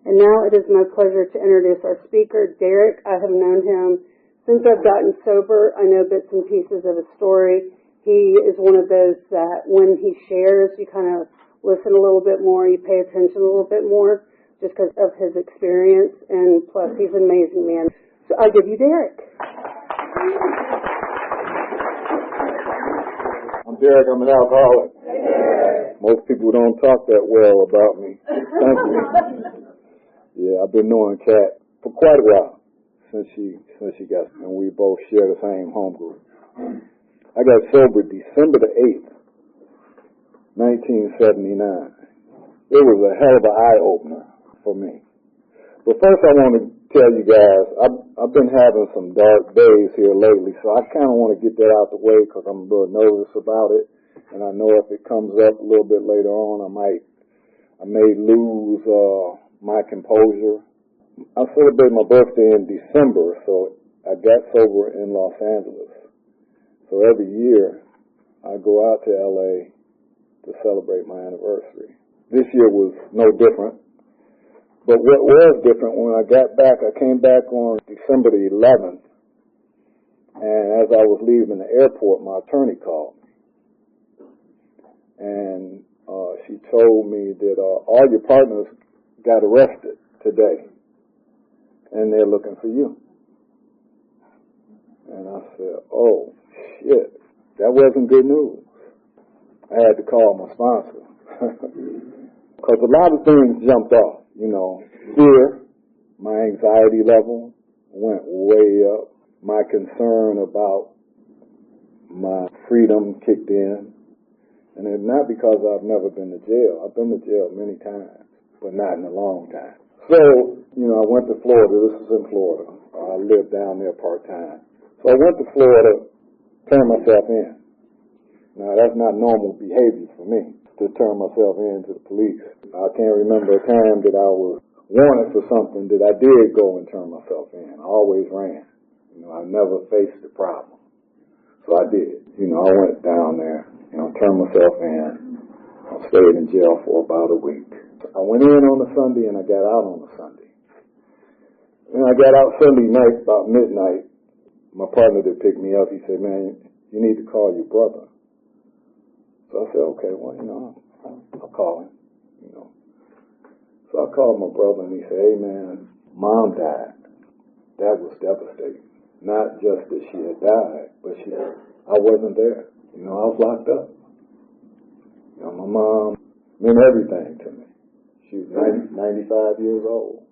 And now it is my pleasure to introduce our speaker, Derek. I have known him since I've gotten sober. I know bits and pieces of his story. He is one of those that when he shares, you kind of listen a little bit more, you pay attention a little bit more, just because of his experience, and plus he's an amazing man. So I'll give you Derek. I'm Derek. I'm an alcoholic. Most people don't talk that well about me. Thank you. Yeah, I've been knowing Kat for quite a while since she got, and we both share the same home group. I got sober December the 8th, 1979. It was a hell of an eye-opener for me. But first I want to tell you guys, I've been having some dark days here lately, so I kind of want to get that out the way because I'm a little nervous about it. And I know if it comes up a little bit later on, I may lose my composure. I celebrate my birthday in December, so I got sober in Los Angeles. So every year I go out to LA to celebrate my anniversary. This year was no different. But what was different, when I got back, I came back on December the 11th, and as I was leaving the airport, my attorney called me. And she told me that all your partners got arrested today, and they're looking for you. And I said, oh, shit, that wasn't good news. I had to call my sponsor. Because a lot of things jumped off. You know, fear, my anxiety level went way up. My concern about my freedom kicked in. And it's not because I've never been to jail. I've been to jail many times, but not in a long time. So, you know, I went to Florida. This is in Florida. I lived down there part-time. So I went to Florida, turned myself in. Now, that's not normal behavior for me, to turn myself in to the police. I can't remember a time that I was wanted for something that I did go and turn myself in. I always ran. You know, I never faced the problem. So I did. You know, I went down there, you know, turned myself in. I stayed in jail for about a week. I went in on a Sunday and I got out on a Sunday. And I got out Sunday night, about midnight. My partner that picked me up, he said, man, you need to call your brother. So I said, okay, well, you know, I'll call him, you know. So I called my brother and he said, hey, man, Mom died. That was devastating. Not just that she had died, but I wasn't there. You know, I was locked up. You know, my mom meant everything to me. She was 95 years old.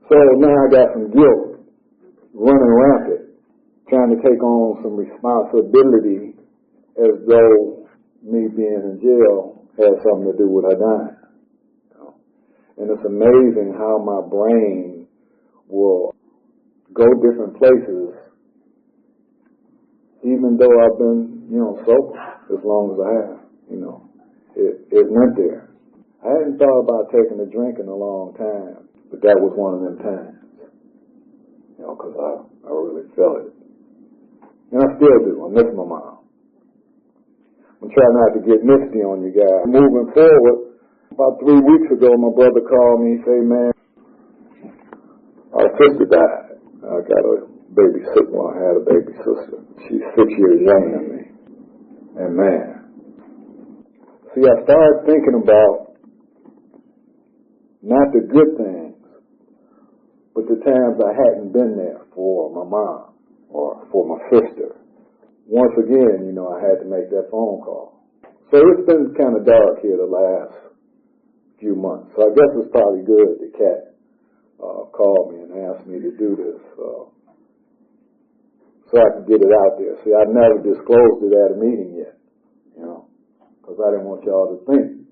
So now I got some guilt running rampant, trying to take on some responsibility as though me being in jail had something to do with her dying. You know? And it's amazing how my brain will go different places even though I've been, you know, sober as long as I have. You know, it went there. I hadn't thought about taking a drink in a long time, but that was one of them times. You know, because I really felt it. And I still do. I miss my mom. I'm trying not to get misty on you guys. Moving forward, about 3 weeks ago, my brother called me and said, man, our sister died. I got a baby sister. Well, I had a baby sister. She's 6 years younger than me. And man, see, I started thinking about not the good things, but the times I hadn't been there for my mom or for my sister. Once again, you know, I had to make that phone call. So it's been kind of dark here the last few months. So I guess it's probably good that Kat called me and asked me to do this so I could get it out there. See, I never disclosed it at a meeting yet, you know, because I didn't want y'all to think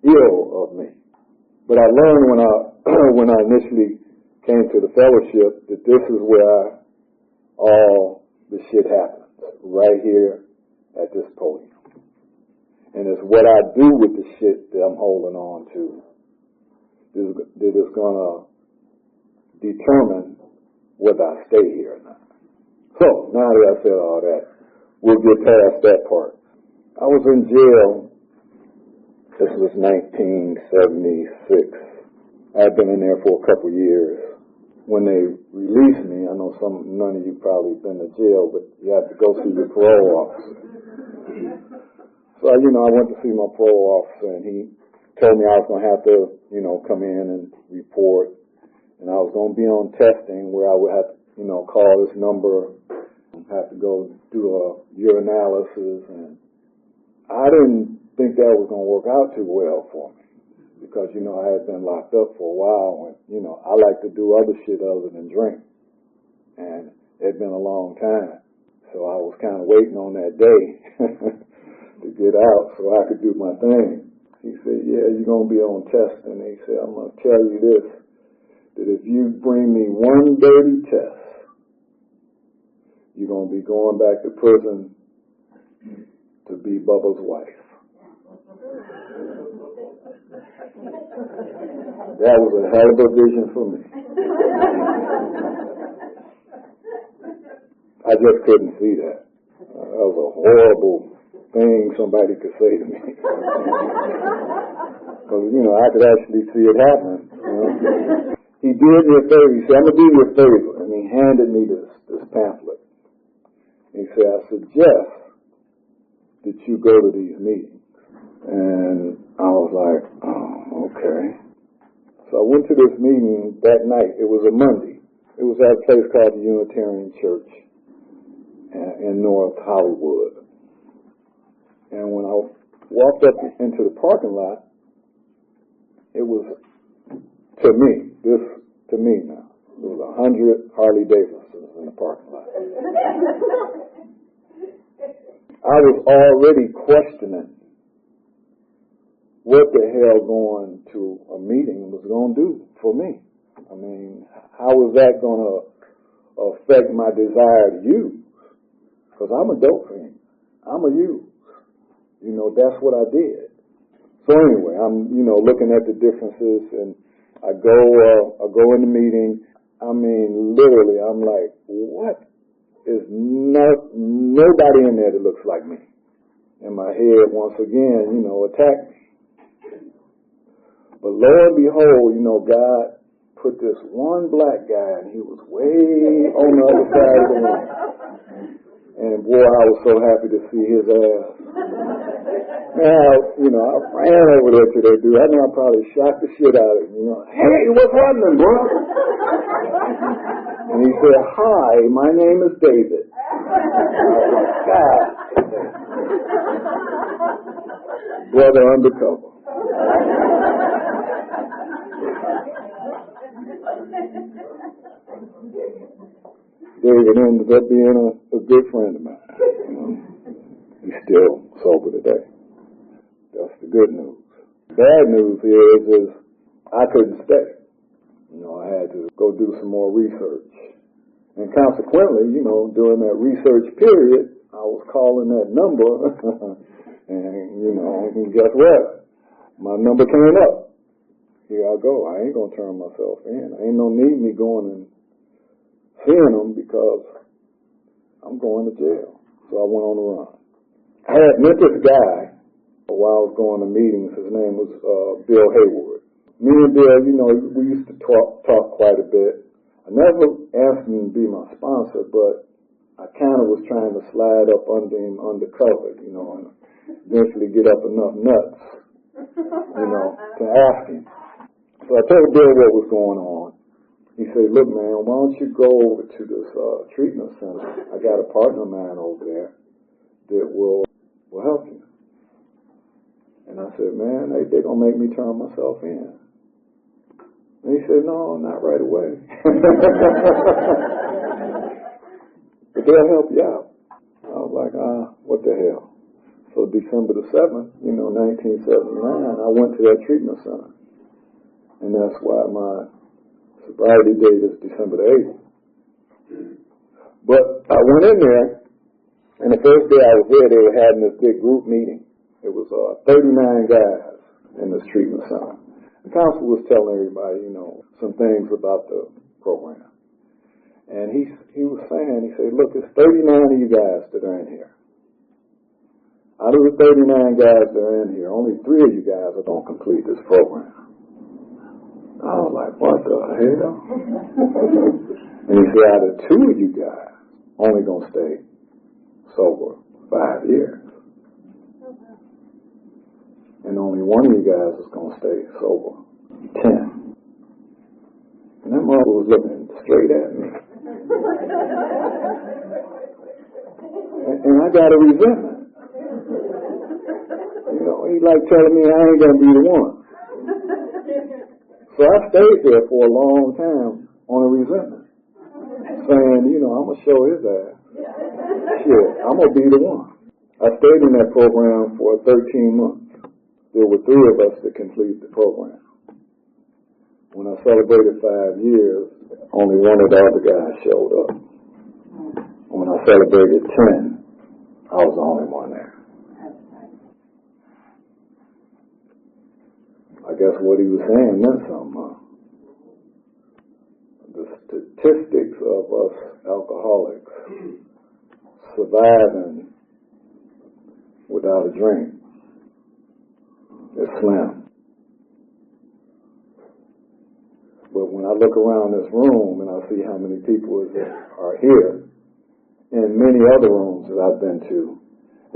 ill of me. But I learned when I initially came to the fellowship that this is where all the shit happens, right here at this podium. And it's what I do with the shit that I'm holding on to that is going to determine whether I stay here or not. So, now that I said all that, we'll get past that part. I was in jail. This was 1976. I've been in there for a couple of years. When they released me, I know none of you probably been to jail, but you have to go see your parole officer. So, I went to see my parole officer, and he told me I was going to have to, come in and report. And I was going to be on testing where I would have to, call this number, have to go do a urinalysis. And I didn't think that was going to work out too well for me. Because, I had been locked up for a while and, I like to do other shit other than drink. And it had been a long time. So I was kind of waiting on that day to get out so I could do my thing. He said, yeah, you're going to be on test. And he said, I'm going to tell you this, that if you bring me one dirty test, you're going to be going back to prison to be Bubba's wife. That was a hell of a vision for me. I just couldn't see that. That was a horrible thing somebody could say to me. Because, I could actually see it happening. He did me a favor. He said, I'm going to do you a favor. And he handed me this pamphlet. He said, I suggest that you go to these meetings. And I was like, oh, okay. So I went to this meeting that night. It was a Monday. It was at a place called the Unitarian Church in North Hollywood. And when I walked up into the parking lot, it was, to me now, there was 100 Harley Davidsons in the parking lot. I was already questioning what the hell going to a meeting was going to do for me. I mean, how was that going to affect my desire to use? Because I'm a dope fiend. I'm a use. That's what I did. So anyway, I'm, looking at the differences, and I go in the meeting. I mean, literally, I'm like, what? There's nobody in there that looks like me. And my head, once again, attacked me. But lo and behold, God put this one black guy, and he was way on the other side of the room. And boy, I was so happy to see his ass. Now, I ran over there to that dude. I know I probably shot the shit out of him. Hey, what's happening, bro? And he said, hi, my name is David. I was like, God. Brother undercover. David ended up being a good friend of mine. He's still sober today. That's the good news. Bad news is I couldn't stay. I had to go do some more research. And consequently, during that research period, I was calling that number, and guess what? My number came up. Here I go. I ain't going to turn myself in. Ain't no need me going and seeing them because I'm going to jail. So I went on the run. I had met this guy while I was going to meetings. His name was Bill Hayward. Me and Bill, we used to talk quite a bit. I never asked him to be my sponsor, but I kind of was trying to slide up under him undercover, and eventually get up enough nuts, to ask him. So I told Bill what was going on. He said, look, man, why don't you go over to this treatment center? I got a partner of mine over there that will help you. And I said, man, they're going to make me turn myself in. And he said, no, not right away. But they'll help you out. I was like, what the hell? So December the 7th, 1979, I went to that treatment center. And that's why my sobriety date is December the 8th. But I went in there, and the first day I was there, they were having this big group meeting. It was 39 guys in this treatment center. The counsel was telling everybody, some things about the program. And he was saying, he said, look, it's 39 of you guys that are in here. Out of the 39 guys that are in here, only 3 of you guys are going to complete this program. I was like, what the hell? And he said, out of two of you guys only going to stay sober 5 years. And only one of you guys is going to stay sober 10. And that mother was looking straight at me. And I got a resentment. You know, he like telling me I ain't going to be the one. So I stayed there for a long time on a resentment. Saying, you know, I'm going to show his ass. Shit, I'm going to be the one. I stayed in that program for 13 months. There were 3 of us that completed the program. When I celebrated 5 years, only one of the other guys showed up. When I celebrated 10, I was the only one there. I guess what he was saying meant something. The statistics of us alcoholics surviving without a drink is slim. But when I look around this room and I see how many people are here, and many other rooms that I've been to,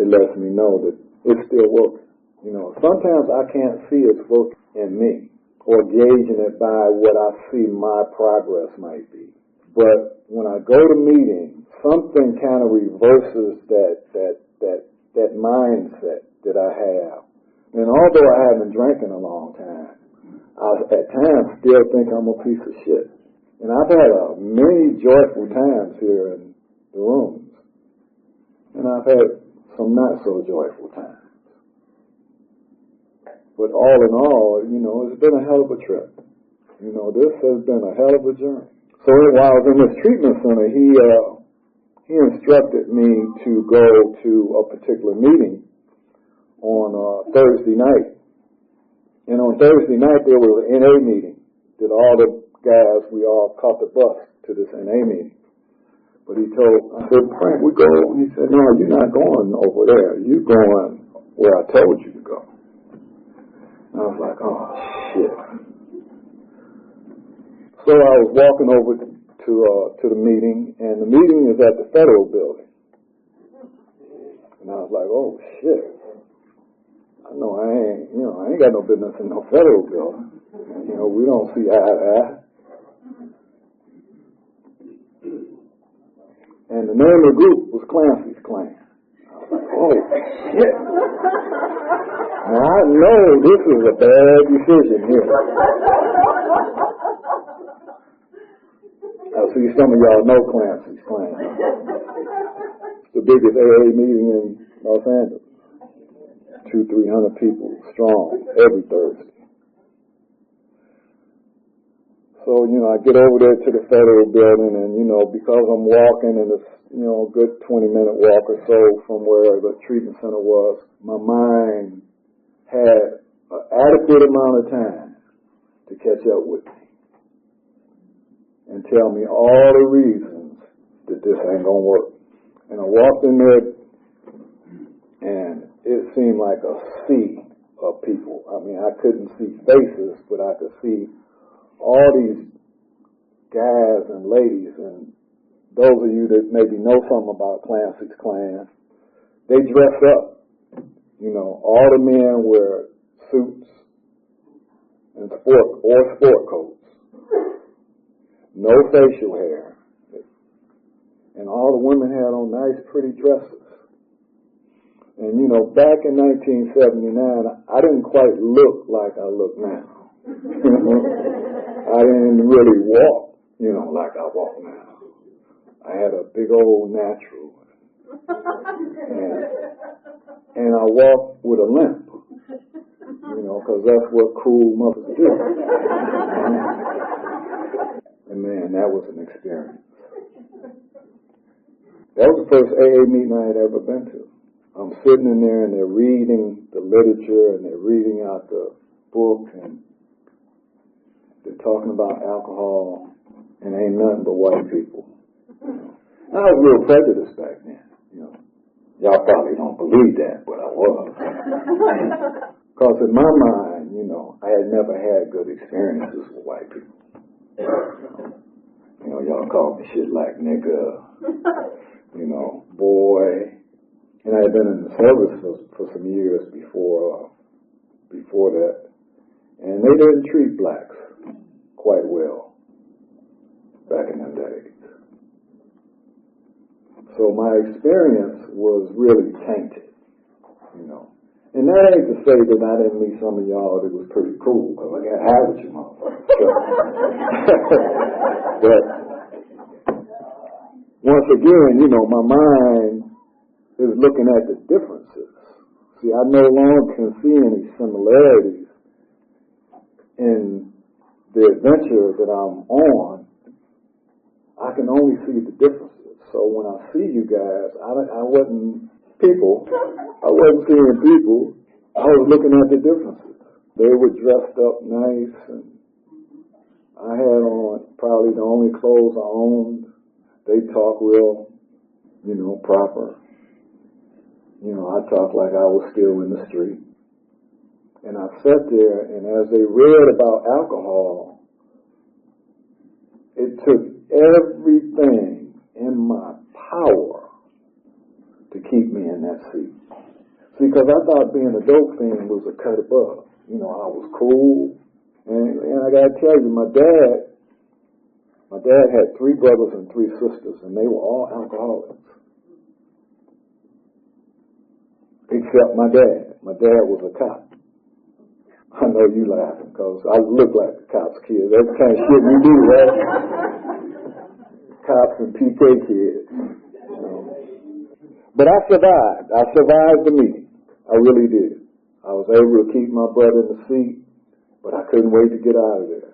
it lets me know that it's still working. You know, sometimes I can't see it's working in me or gauging it by what I see my progress might be. But when I go to meetings, something kind of reverses that mindset that I have. And although I haven't drank in a long time, I at times still think I'm a piece of shit. And I've had many joyful times here in the rooms. And I've had some not so joyful times. But all in all, you know, it's been a hell of a trip. You know, this has been a hell of a journey. So while I was in this treatment center, he instructed me to go to a particular meeting on Thursday night. And on Thursday night, there was an NA meeting that all the guys, we all caught the bus to this NA meeting. But I said, Frank, we go. And he said, no, you're not going over there. You're going where I told you to go. And I was like, oh, shit. So I was walking over to the meeting, and the meeting is at the Federal Building. And I was like, oh, shit. I ain't got no business in no Federal Building. You know, we don't see eye to eye. And the name of the group was Clancy's Clan. I was like, oh, shit. Now, I know this is a bad decision here. I see some of y'all know Clancy's Clan. It's the biggest AA meeting in Los Angeles. 200-300 people strong every Thursday. So, you know, I get over there to the Federal Building, and, you know, because I'm walking, and it's, you know, a good 20-minute walk or so from where the treatment center was, my mind had an adequate amount of time to catch up with me and tell me all the reasons that this ain't gonna work. And I walked in there, and it seemed like a sea of people. I mean, I couldn't see faces, but I could see all these guys and ladies, and those of you that maybe know something about Clancy's Clan, they dress up. You know, all the men wear suits and sport coats, no facial hair, and all the women had on nice, pretty dresses. And, you know, back in 1979, I didn't quite look like I look now. I didn't really walk, you know, like I walk now. I had a big old natural. And I walked with a limp, you know, because that's what cool mothers do. And, man, that was an experience. That was the first AA meeting I had ever been to. I'm sitting in there, and they're reading the literature, and they're reading out the book, and they're talking about alcohol, and ain't nothing but white people. I was real prejudiced back then. You know, y'all probably don't believe that, but I was. Because in my mind, you I had never had good experiences with white people. Y'all call me shit like nigga, boy. And I had been in the service for some years before that. And they didn't treat blacks quite well back in them days. So my experience was really tainted, And that ain't to say that I didn't meet some of y'all that was pretty cool, because I got high with you motherfuckers. But once again, my mind is looking at the differences. See, I no longer can see any similarities in the adventure that I'm on. I can only see the differences. So when I see you guys, I wasn't people. I wasn't seeing people. I was looking at the differences. They were dressed up nice, and I had on probably the only clothes I owned. They talk real, proper. I talked like I was still in the street. And I sat there, and as they read about alcohol, it took everything in my power to keep me in that seat. See, because I thought being a dope fiend was a cut above. I was cool. And I got to tell you, my dad had 3 brothers and 3 sisters, and they were all alcoholics. Except my dad. My dad was a cop. I know you laughing because I look like the cops' kid. That's the kind of shit we do, right? Cops and PK kids. But I survived. I survived the meeting. I really did. I was able to keep my butt in the seat, but I couldn't wait to get out of there.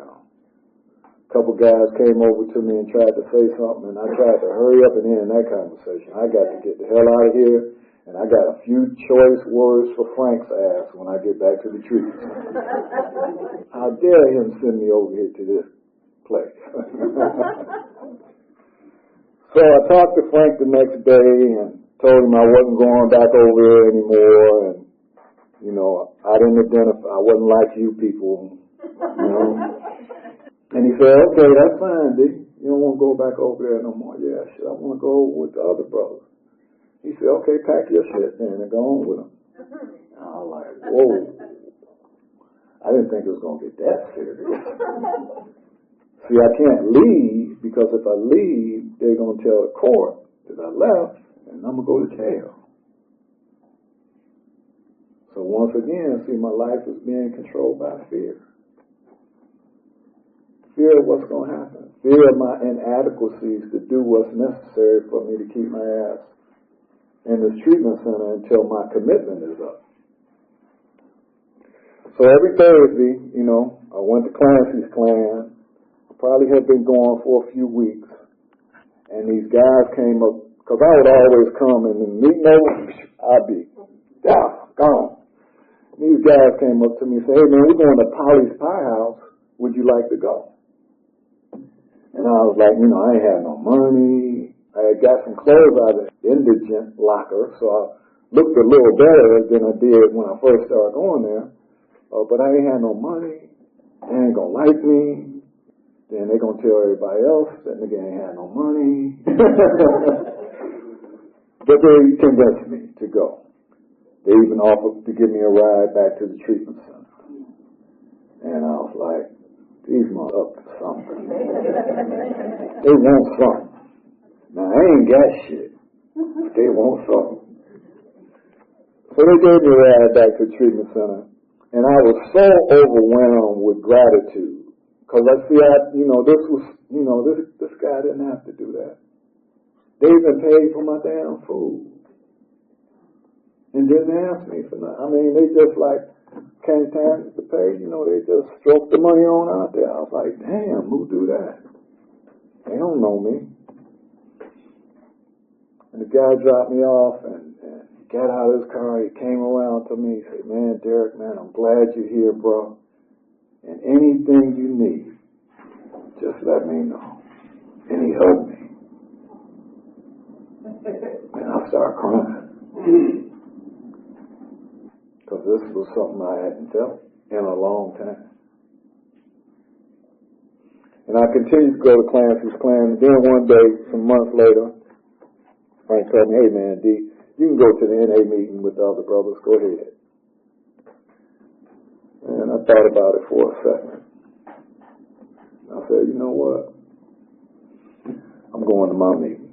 A couple guys came over to me and tried to say something, and I tried to hurry up and end that conversation. I got to get the hell out of here, and I got a few choice words for Frank's ass when I get back to the treatment center. How dare him send me over here to this place? So I talked to Frank the next day and told him I wasn't going back over there anymore, and I didn't identify. I wasn't like you people, And he said, okay, that's fine, D. You don't want to go back over there no more. Yeah, shit, I want to go over with the other brothers. He said, okay, pack your shit then and go on with them. And I was like, whoa. I didn't think it was going to get that serious. See, I can't leave because if I leave, they're going to tell the court that I left and I'm going to go to jail. So once again, see, my life is being controlled by fear. Fear of what's going to happen. Fear of my inadequacies to do what's necessary for me to keep my ass in this treatment center until my commitment is up. So every Thursday, I went to Clancy's Clan. I probably had been going for a few weeks. And these guys came up, because I would always come and then meet over, I'd be, gone. These guys came up to me and said, hey man, we're going to Polly's Pie House. Would you like to go? And I was like, I ain't had no money. I had got some clothes out of the indigent locker, so I looked a little better than I did when I first started going there. But I ain't had no money. They ain't gonna like me. Then they gonna tell everybody else that nigga ain't had no money. But they convinced me to go. They even offered to give me a ride back to the treatment center. And I was like, these motherfuckers up to something. They want something. Now, I ain't got shit. But they want something. So they gave me a ride back to the treatment center. And I was so overwhelmed with gratitude. Because this guy didn't have to do that. They even paid for my damn food. And didn't ask me for nothing. I mean, they just came time to pay, they just stroked the money on out there. I was like, damn, who do that? They don't know me. And the guy dropped me off and he got out of his car. He came around to me. He said, man, Derek, man, I'm glad you're here, bro. And anything you need, just let me know. And he hugged me. And I started crying. Because this was something I hadn't felt. in a long time. And I continued to go to Clancy's Clan. Then one day, some months later, Frank told me, hey man, D, you can go to the NA meeting with the other brothers. Go ahead. And I thought about it for a second. I said, you know what? I'm going to my meeting.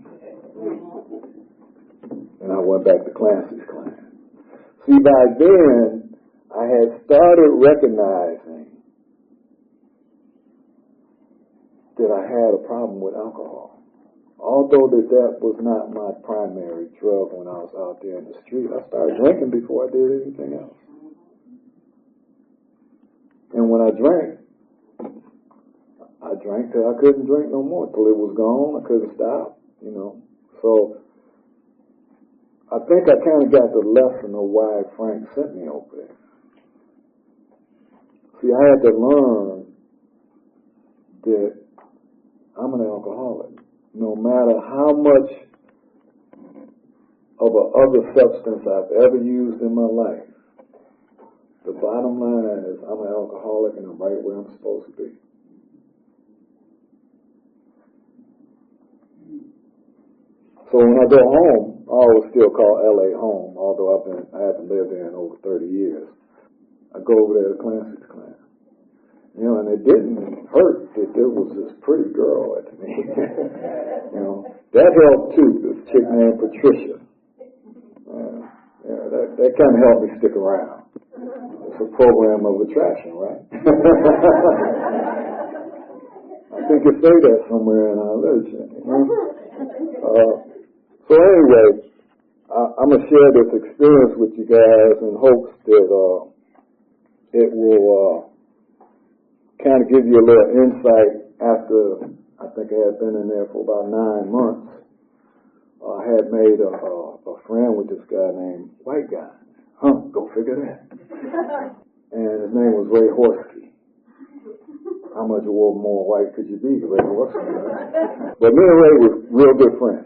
And I went back to Clancy's Clan. See, by then, I had started recognizing that I had a problem with alcohol. Although that was not my primary drug when I was out there in the street, I started drinking before I did anything else. And when I drank till I couldn't drink no more, till it was gone. I couldn't stop, you know. So I think I kind of got the lesson of why Frank sent me over there. See, I had to learn that I'm an alcoholic. No matter how much of a other substance I've ever used in my life, the bottom line is I'm an alcoholic and I'm right where I'm supposed to be. So when I go home, I always still call LA home, although I haven't lived there in over 30 years. I go over there to Clancy's Clan. You know, and it didn't hurt that there was this pretty girl at the meeting. You know, that helped too, this chick named Patricia. That kind of helped me stick around. It's a program of attraction, right? I think you say that somewhere in our literature. You know? So anyway, I'm going to share this experience with you guys in hopes that it will kind of give you a little insight after I think I had been in there for about 9 months. I had made a friend with this guy named White Guy. Go figure that. And his name was Ray Horsky. How much more white could you be, Ray Horsky? Right? But me and Ray were real good friends.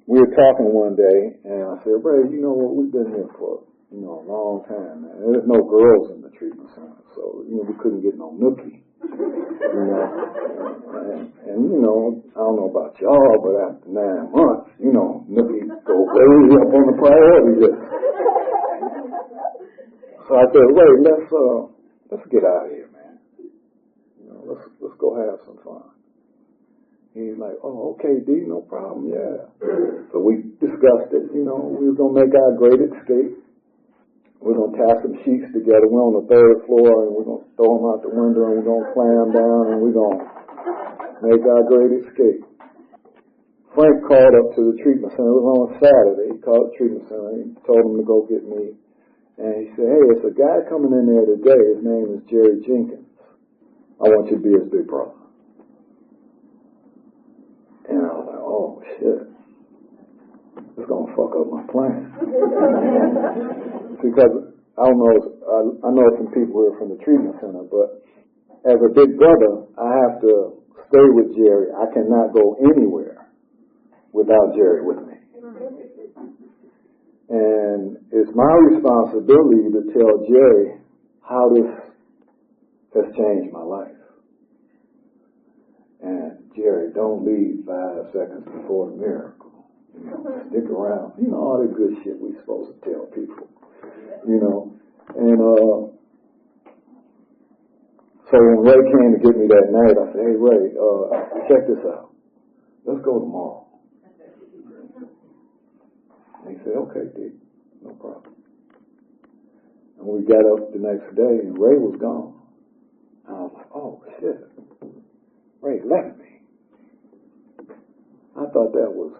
We were talking one day, and I said, Ray, you know what, we've been here for, a long time, man. There's no girls in the treatment center, so, we couldn't get no nookie. And I don't know about y'all, but after 9 months, nookie go way up on the priority list. So I said, Ray, let's get out of here, man. Let's go have some fun. He's like, oh, okay, D, no problem, yeah. So we discussed it, we were going to make our great escape. We're going to tie some sheets together. We're on the 3rd floor, and we're going to throw them out the window, and we're going to climb down, and we're going to make our great escape. Frank called up to the treatment center. It was on a Saturday. He called the treatment center. He told him to go get me. And he said, hey, it's a guy coming in there today. His name is Jerry Jenkins. I want you to be his big brother. And I was like, oh, shit. It's going to fuck up my plan. Because I know some people who are from the treatment center, but as a big brother, I have to stay with Jerry. I cannot go anywhere without Jerry with me. And it's my responsibility to tell Jerry how this has changed my life. And Jerry, don't leave 5 seconds before the miracle. Stick around. All the good shit we supposed to tell people. And so when Ray came to get me that night, I said, hey Ray, check this out. Let's go tomorrow. And he said, okay, D, no problem. And we got up the next day and Ray was gone. And I was like, oh shit. Ray left me. I thought that was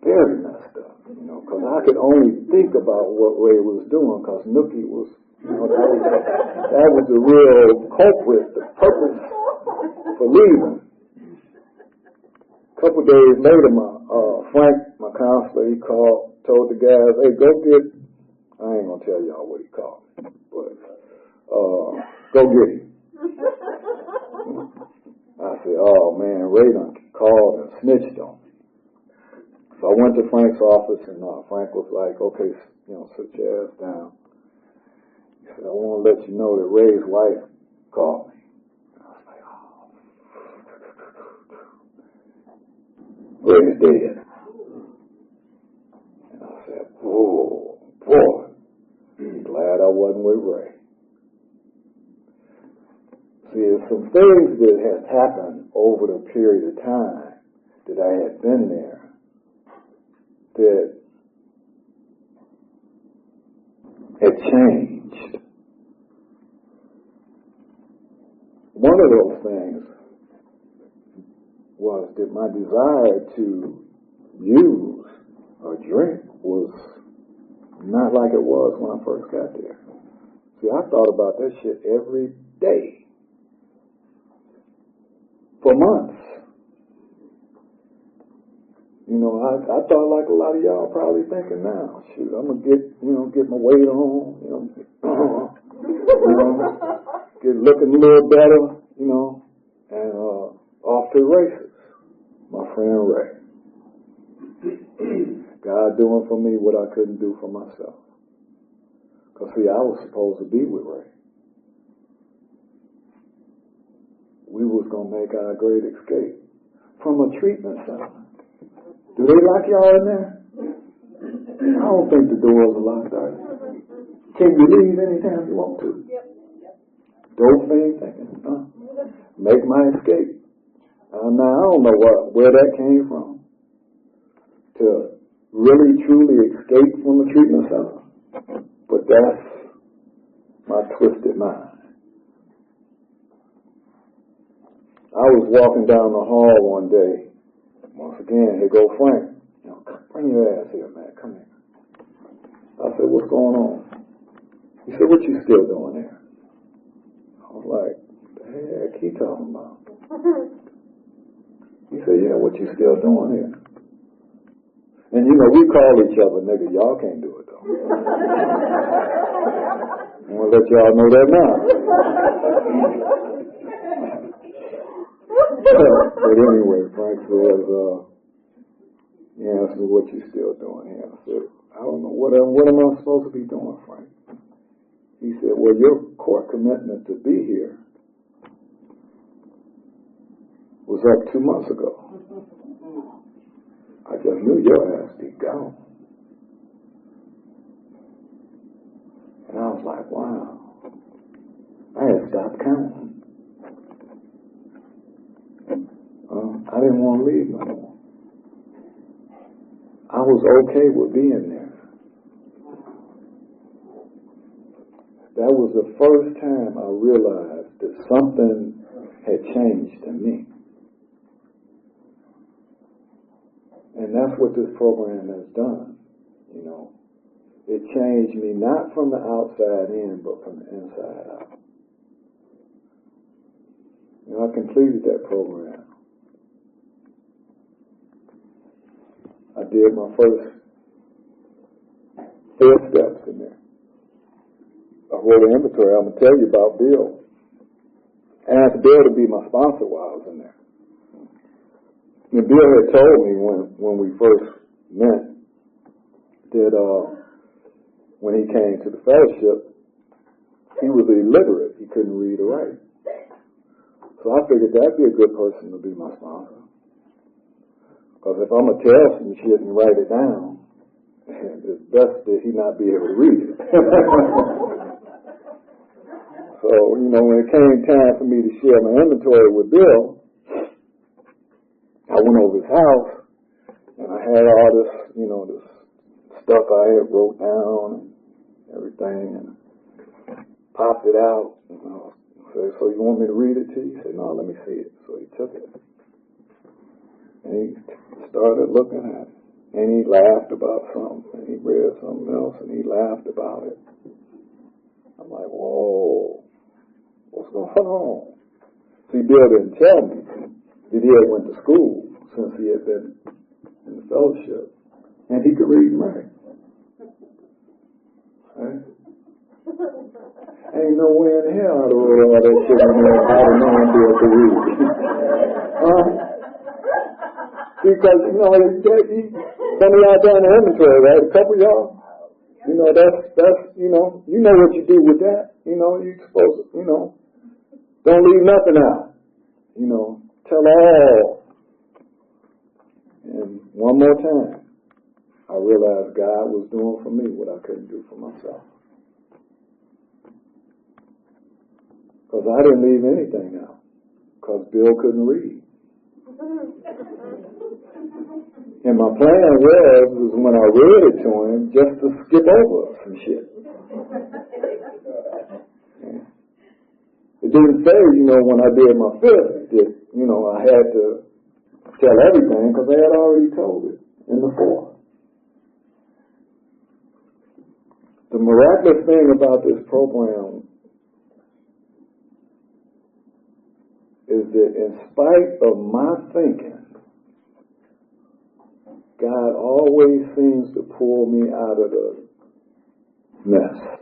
very messed up, because I could only think about what Ray was doing, because Nookie was, that was the real culprit, the purpose for leaving. A couple days later, Frank, my counselor, he told the guys, hey, go get, I ain't going to tell y'all what he called me, but go get him. I said, oh man, Ray done called and snitched on me. So I went to Frank's office, and Frank was like, okay, sit your ass down. He said, I want to let you know that Ray's wife called me. I was like, oh. Ray's dead. And I said, oh, boy, I'm glad I wasn't with Ray. See, there's some things that had happened over the period of time that I had been there that had changed. One of those things was that my desire to use or drink was not like it was when I first got there. See, I thought about that shit every day. For months. You know, I thought like a lot of y'all probably thinking now, shoot, I'm gonna get my weight on, get looking a little better, and off to the races. My friend Ray. God doing for me what I couldn't do for myself. Because see, I was supposed to be with Ray. We was going to make our great escape from a treatment center. Do they lock y'all in there? I don't think the doors are locked, are they? Can you leave anytime you want to? Dope thing thinking, make my escape. Now, I don't know where that came from. To really, truly escape from a treatment center. But that's my twisted mind. I was walking down the hall one day. Once again, here go Frank. Bring your ass here, man. Come here. I said, what's going on? He said, what you still doing there? I was like, what the heck he talking about? He said, yeah, what you still doing here? And we call each other nigga. Y'all can't do it, though. I'm going to let y'all know that now. But anyway, Frank says, he asked me, what you still doing here? I said, I don't know, what am I supposed to be doing, Frank? He said, well, your court commitment to be here was up 2 months ago. I just knew your ass be gone. And I was like, wow. I had stopped counting. I didn't want to leave no more. I was okay with being there. That was the first time I realized that something had changed in me. And that's what this program has done. It changed me not from the outside in, but from the inside out. I completed that program. I did my first 4 steps in there. I wrote an inventory. I'm going to tell you about Bill. I asked Bill to be my sponsor while I was in there. And Bill had told me when we first met that when he came to the fellowship, he was illiterate. He couldn't read or write. So I figured that'd be a good person to be my sponsor. Because if I'm going to tell some shit and write it down, it's best that he not be able to read it. So, when it came time for me to share my inventory with Bill, I went over his house, and I had all this, this stuff I had wrote down and everything, and popped it out. I said, so you want me to read it to you? He said, no, let me see it. So he took it. And he started looking at it. And he laughed about something. And he read something else, and he laughed about it. I'm like, whoa, what's going on? See, Bill didn't tell me that he had went to school since he had been in the fellowship. And he could read and write. Right? Ain't no way in hell I'd have wrote all that shit in there if I'd have known Bill could read. Because, some of y'all done the inventory, right? A couple of y'all? You know, that's, you know what you do with that. You know, you're supposed to, don't leave nothing out. Tell all. And one more time, I realized God was doing for me what I couldn't do for myself. Because I didn't leave anything out. Because Bill couldn't read. And my plan was when I read it to him, just to skip over some shit. It didn't say, when I did my fifth, that, I had to tell everything, because I had already told it in the fourth. The miraculous thing about this program is that in spite of my thinking, God always seems to pull me out of the mess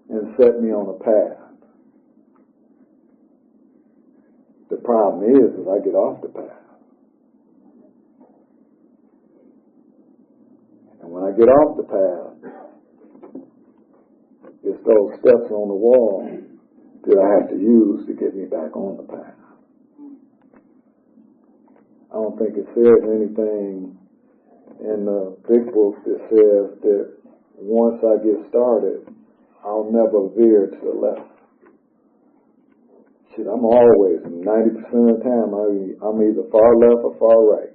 and set me on a path. The problem is I get off the path. And when I get off the path, it's those steps on the wall that I have to use to get me back on the path. I don't think it says anything in the big book that says that once I get started, I'll never veer to the left. Shit, I'm always, 90% of the time, I'm either far left or far right.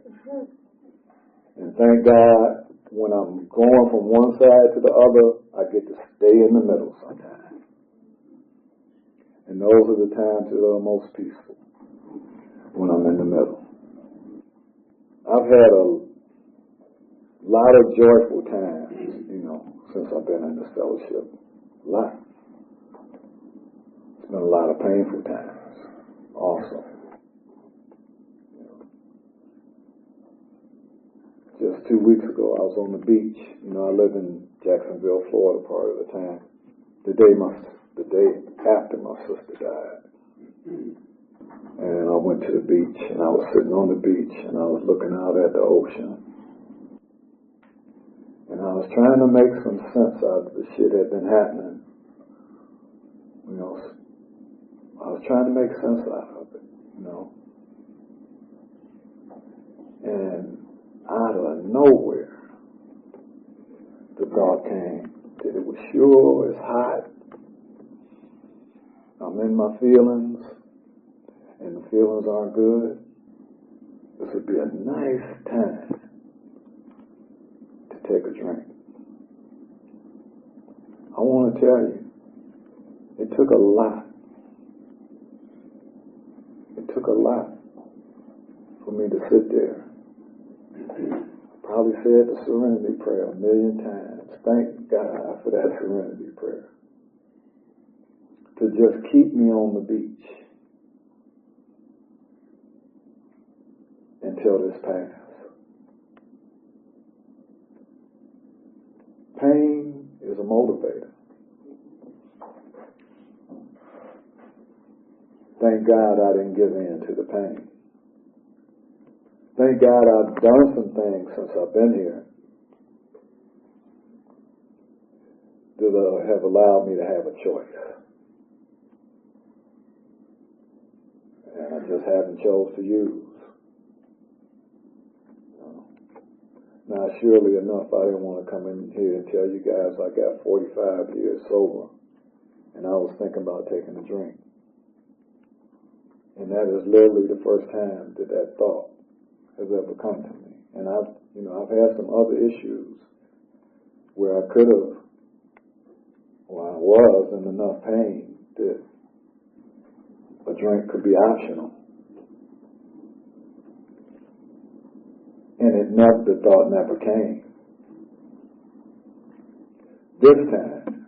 And thank God, when I'm going from one side to the other, I get to stay in the middle sometimes. And those are the times that are most peaceful, when I'm in the middle. I've had a lot of joyful times, since I've been in this fellowship. A lot. It's been a lot of painful times also. Just 2 weeks ago, I was on the beach. I live in Jacksonville, Florida part of the time. The day after my sister died. And I went to the beach, and I was sitting on the beach, and I was looking out at the ocean. And I was trying to make some sense out of the shit that had been happening. I was trying to make sense out of it, And out of nowhere, the thought came that it was sure, it's hot. I'm in my feelings. And the feelings aren't good. This would be a nice time to take a drink. I want to tell you, it took a lot. It took a lot for me to sit there. Probably said the serenity prayer 1 million times. Thank God for that serenity prayer. To just keep me on the beach until this passes. Pain is a motivator. Thank God I didn't give in to the pain. Thank God I've done some things since I've been here that have allowed me to have a choice. And I just haven't chose to use. Now, surely enough, I didn't want to come in here and tell you guys I got 45 years sober, and I was thinking about taking a drink. And that is literally the first time that thought has ever come to me. And I've had some other issues where I could have, or I was in enough pain that a drink could be optional. And the thought never came. This time,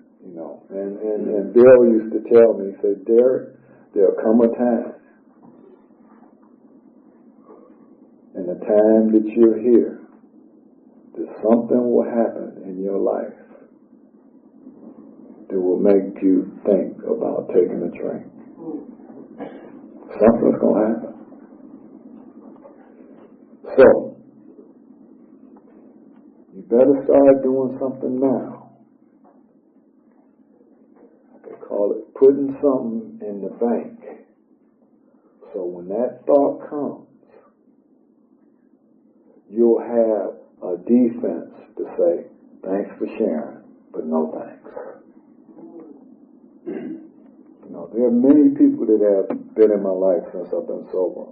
and Bill used to tell me, he said, Derek, there'll come a time, and the time that you're here, that something will happen in your life that will make you think about taking a drink. Something's going to happen. So, you better start doing something now. They call it putting something in the bank. So when that thought comes, you'll have a defense to say, thanks for sharing, but no thanks. You know, there are many people that have been in my life since I've been sober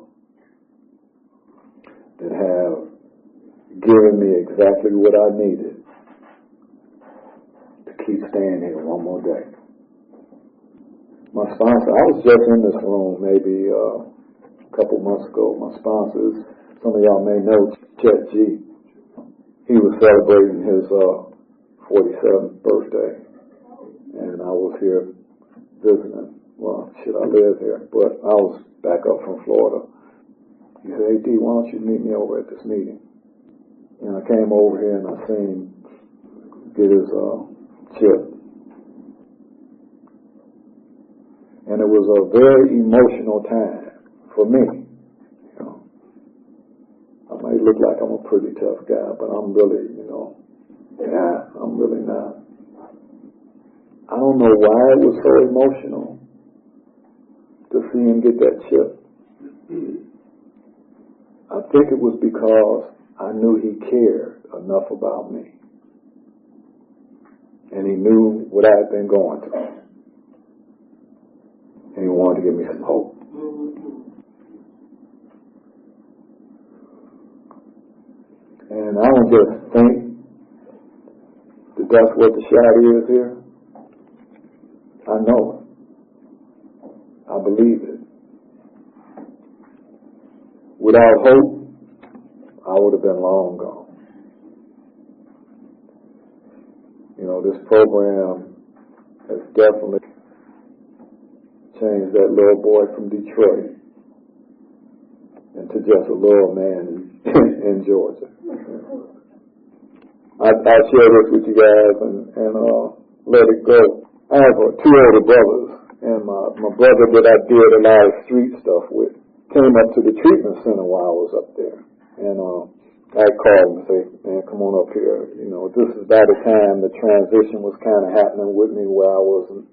that have given me exactly what I needed to keep staying here one more day. My sponsor, I was just in this room maybe a couple months ago. My sponsors, some of y'all may know Chet G. He was celebrating his 47th birthday, and I was here visiting. Well, shit, I live here, but I was back up from Florida. He said, hey, D, why don't you meet me over at this meeting? And I came over here and I seen him get his chip. And it was a very emotional time for me. You know, I might look like I'm a pretty tough guy, but I'm really, I'm really not. I don't know why it was so emotional to see him get that chip. I think it was because I knew he cared enough about me. And he knew what I had been going through. And he wanted to give me some hope. And I don't just think that that's what the shot is here. I know it. I believe it. Without hope, I would have been long gone. You know, this program has definitely changed that little boy from Detroit into just a little man in Georgia. I share this with you guys and let it go. I have two older brothers, and my brother that I did a lot of street stuff with came up to the treatment center while I was up there. And I called him and said, man, come on up here. You know, this is by the time the transition was kind of happening with me where I wasn't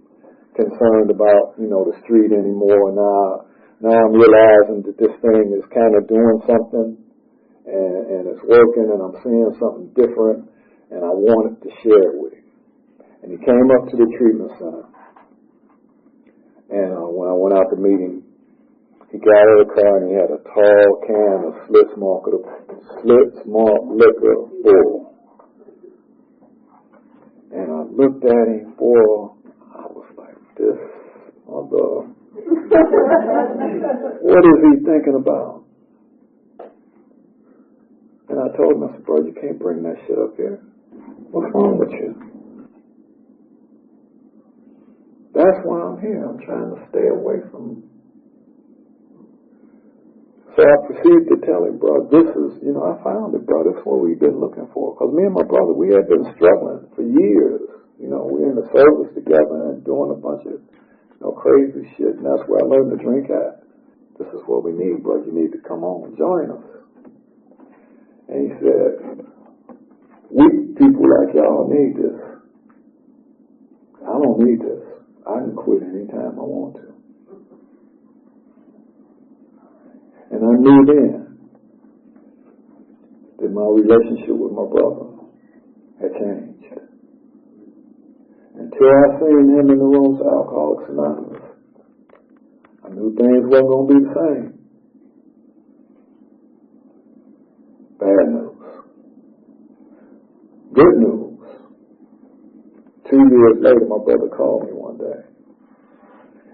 concerned about, the street anymore. Now I'm realizing that this thing is kind of doing something and it's working and I'm seeing something different and I wanted to share it with him. And he came up to the treatment center. And when I went out to meet him, he got out of the car and he had a tall can of Slits Malt liquor full. And I looked at him, boy, I was like, this mother, what is he thinking about? And I told him, I said, bro, you can't bring that shit up here. What's wrong with you? That's why I'm here. I'm trying to stay away from. So I proceeded to tell him, bro, this is, I found it, bro. This is what we've been looking for. Because me and my brother, we had been struggling for years. We're in the service together and doing a bunch of, crazy shit. And that's where I learned to drink at. This is what we need, bro. You need to come on and join us. And he said, weak people like y'all need this. I don't need this. I can quit anytime I want to. And I knew then that my relationship with my brother had changed. Until I seen him in the rooms of Alcoholics Anonymous, I knew things wasn't going to be the same. Bad news. Good news. 2 years later, my brother called me one day.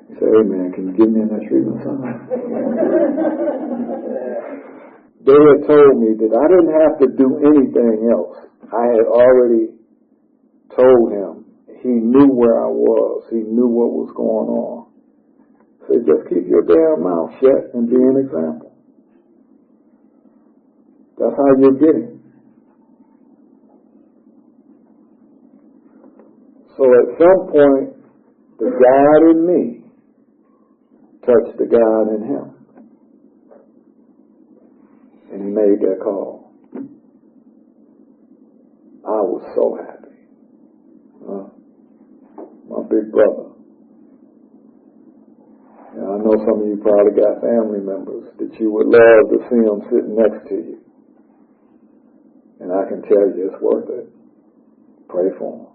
He said, hey man, can you get me in that treatment center? They had told me that I didn't have to do anything else. I had already told him. He knew where I was. He knew what was going on. So just keep your damn mouth shut and be an example. That's how you're getting. So at some point, the God in me touched the God in him. And he made that call. I was so happy. My big brother. And I know some of you probably got family members that you would love to see them sitting next to you. And I can tell you it's worth it. Pray for them.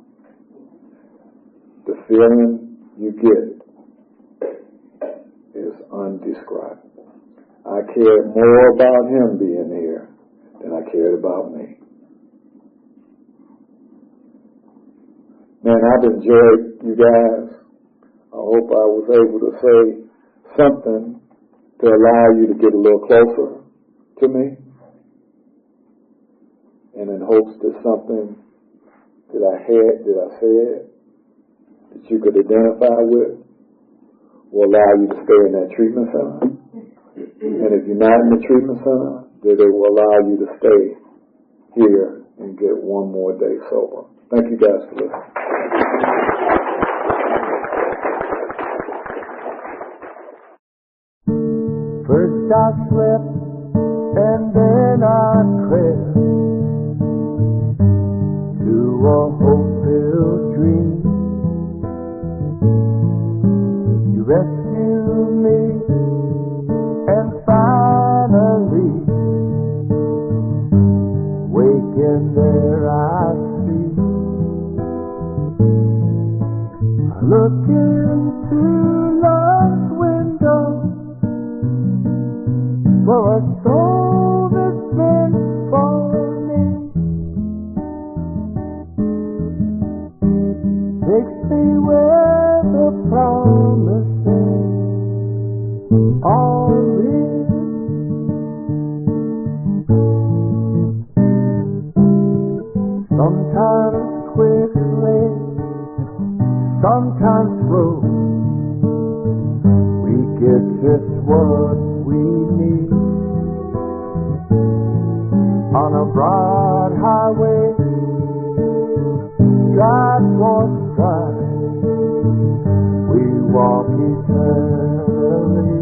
The feeling you get is undescribable. I cared more about him being here than I cared about me. Man, I've enjoyed you guys. I hope I was able to say something to allow you to get a little closer to me. And in hopes that something that I said, that you could identify with, will allow you to stay in that treatment center. And if you're not in the treatment center, that it will allow you to stay here and get one more day sober. Thank you guys for listening. First I slept and then I crept to a hope-filled dream. You rescued me and finally waking there I see. I look into love's window for a soul that's meant for me. Takes me where the promises are real. Sometimes quickly, sometimes slow, we get just what we need. On a broad highway, stride for stride, we walk eternally.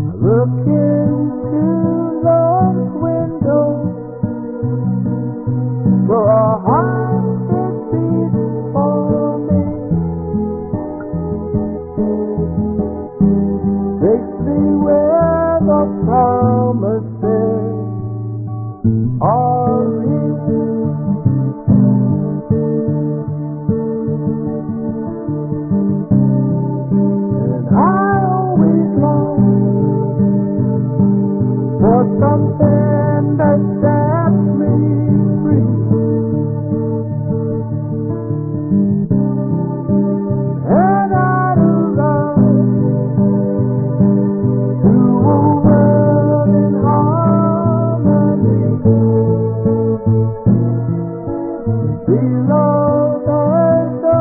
I look into love's window for a heart that beats for me. Takes me where the promises are real. And I always long for something that sets me free. And I'd love to a world in harmony. Below there's a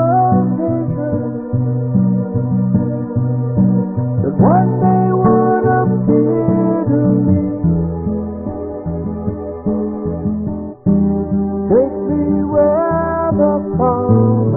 vision that one day would appear to me. Take me where the promise